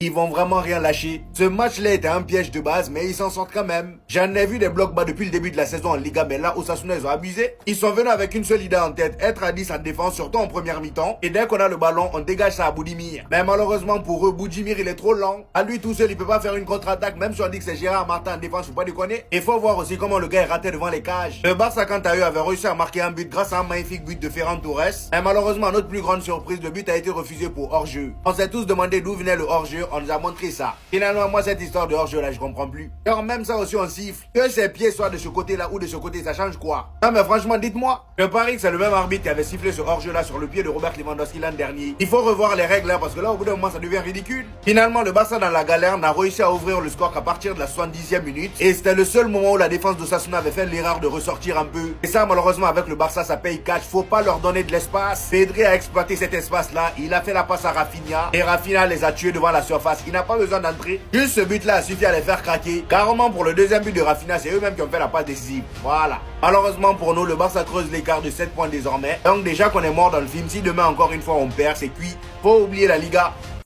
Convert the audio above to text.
Ils vont vraiment rien lâcher. Ce match-là était un piège de base, mais ils s'en sortent quand même. J'en ai vu des blocs bas depuis le début de la saison en Liga, mais là, Osasuna, ils ont abusé. Ils sont venus avec une seule idée en tête, être à 10 en défense, surtout en première mi-temps. Et dès qu'on a le ballon, on dégage ça à Boudimir. Mais malheureusement pour eux, Boudimir, il est trop lent. À lui tout seul, il peut pas faire une contre-attaque, même si on dit que c'est Gérard Martin en défense, faut pas déconner. Il faut voir aussi comment le gars est raté devant les cages. Le Barça, quant à eux, avait réussi à marquer un but grâce à un magnifique but de Ferran Torres. Mais malheureusement, notre plus grande surprise, le but a été refusé pour hors-jeu. On s'est tous demandé d'où venait le hors-jeu, on nous a montré ça. Finalement, moi, cette histoire de hors-jeu là, je comprends plus. Car même ça aussi, on siffle. Que ses pieds soient de ce côté-là ou de ce côté, ça change quoi? Non, mais franchement, dites-moi. Je parie que c'est le même arbitre qui avait sifflé ce hors-jeu là sur le pied de Robert Lewandowski l'an dernier. Il faut revoir les règles là, parce que là, au bout d'un moment, ça devient ridicule. Finalement, le Barça dans la galère n'a réussi à ouvrir le score qu'à partir de la 70e minute. Et c'était le seul moment où la défense de Sasuna avait fait l'erreur de ressortir un peu. Et ça, malheureusement, avec le Barça, ça paye cash. Faut pas leur donner de l'espace. Pedri a exploité cet espace là. Il a fait la passe à Rafinha. Et Rafinha les a tués devant la surface. Il n'a pas besoin d'entrer. Juste ce but là a suffi à les faire craquer. Carrément pour le deuxième but de Rafinha, c'est eux-mêmes qui ont fait la passe décisive. Voilà. Malheureusement pour nous, le Barça creuse l'écart de 7 points désormais. Donc déjà qu'on est mort dans le film, si demain encore une fois on perd, c'est cuit. Faut oublier la Liga.